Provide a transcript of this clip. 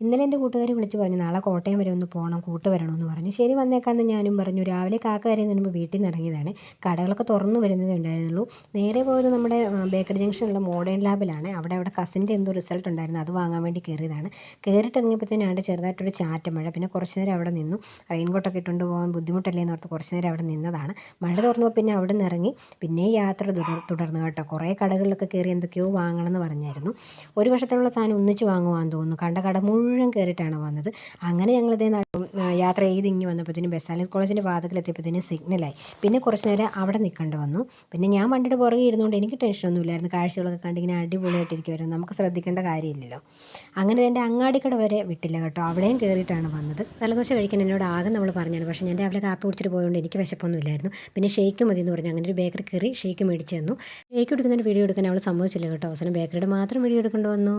ഇന്നലെ എൻ്റെ കൂട്ടുകാർ വിളിച്ച് പറഞ്ഞു നാളെ കോട്ടയം വരെ ഒന്ന് പോകണം വരണമെന്ന് പറഞ്ഞു. ശരി വന്നേക്കാമെന്ന് ഞാനും പറഞ്ഞു. രാവിലെ കാക്ക കരയുന്നതിന് മുമ്പ് വീട്ടിൽ നിന്ന് ഇറങ്ങിയതാണ്. കടകളൊക്കെ തുറന്നു വരുന്നതേ ഉണ്ടായിരുന്നുള്ളൂ. നേരെ പോയത് നമ്മുടെ ബേക്കറി ജംഗ്ഷനിലുള്ള മോഡേൺ ലാബിലാണ്. അവിടെ കസിൻ്റെ എന്തോ റിസൾട്ട് ഉണ്ടായിരുന്നു, അത് വാങ്ങാൻ വേണ്ടി കയറിയതാണ്. കയറിയിട്ട് ഇറങ്ങിയപ്പോഴത്തേനും അവിടെ ചെറുതായിട്ടൊരു ചാറ്റ മഴ. പിന്നെ കുറച്ച് നേരം അവിടെ നിന്നു. റെയിൻകോട്ടൊക്കെ ഇട്ടുകൊണ്ട് പോകാൻ ബുദ്ധിമുട്ടല്ലേ എന്നോർത്ത് കുറച്ച് നേരം അവിടെ നിന്നതാണ്. മഴ തുറന്നപ്പോൾ പിന്നെ അവിടെ നിന്ന് ഇറങ്ങി. പിന്നെ യാത്ര തുടർന്നു കേട്ടോ. കുറേ കടകളിലൊക്കെ കയറി എന്തൊക്കെയോ വാങ്ങണമെന്ന് പറഞ്ഞായിരുന്നു. ഒരു വർഷത്തിനുള്ള സാധനം ഒന്നിച്ച് വാങ്ങുവാന്ന് തോന്നുന്നു. കണ്ട കട മുഴുവൻ കയറിയിട്ടാണ് വന്നത്. അങ്ങനെ ഞങ്ങളിതേ യാത്ര ചെയ്ത് ഇങ്ങ് വന്നപ്പോഴത്തേനും ബെസാലിയസ് കോളേജിൻ്റെ വാതിക്കലെത്തിയപ്പോഴത്തേനും സിഗ്നലായി. പിന്നെ കുറച്ച് നേരം അവിടെ നിൽക്കേണ്ടി വന്നു. പിന്നെ ഞാൻ വണ്ടിയുടെ പുറകെ ഇരുന്നുകൊണ്ട് എനിക്ക് ടെൻഷനൊന്നും ഇല്ലായിരുന്നു. കാഴ്ചകളൊക്കെ കണ്ട് ഇങ്ങനെ അടിപൊളിയായിട്ടിരിക്കുമായിരുന്നു. നമുക്ക് ശ്രദ്ധിക്കേണ്ട കാര്യമില്ലല്ലോ. അങ്ങനെ എൻ്റെ അങ്ങാടിക്കട വരെ വിട്ടില്ല കേട്ടോ. അവിടെയും കയറിയിട്ടാണ് വന്നത്. തലദോശ കഴിക്കാൻ എന്നോട് ആകെ നമ്മൾ പറഞ്ഞാണ്. പക്ഷേ ഞാൻ രാവിലെ കാപ്പി കുടിച്ചിട്ട് പോയതുകൊണ്ട് എനിക്ക് വിശപ്പൊന്നും ഇല്ലായിരുന്നു. പിന്നെ ഷേക്ക് മതി എന്ന് പറഞ്ഞു. അങ്ങനെ ഒരു ബേക്കറി കയറി ഷേക്ക് മേടിച്ച് തന്നു. ഷേക്ക് എടുക്കുന്നതിൻ്റെ വീഡിയോ എടുക്കാൻ അവൾ സമ്മതിച്ചില്ല കേട്ടോ. അവസാനം ബേക്കറിയുടെ മാത്രം വീഡിയോ എടുക്കേണ്ടി വന്നു.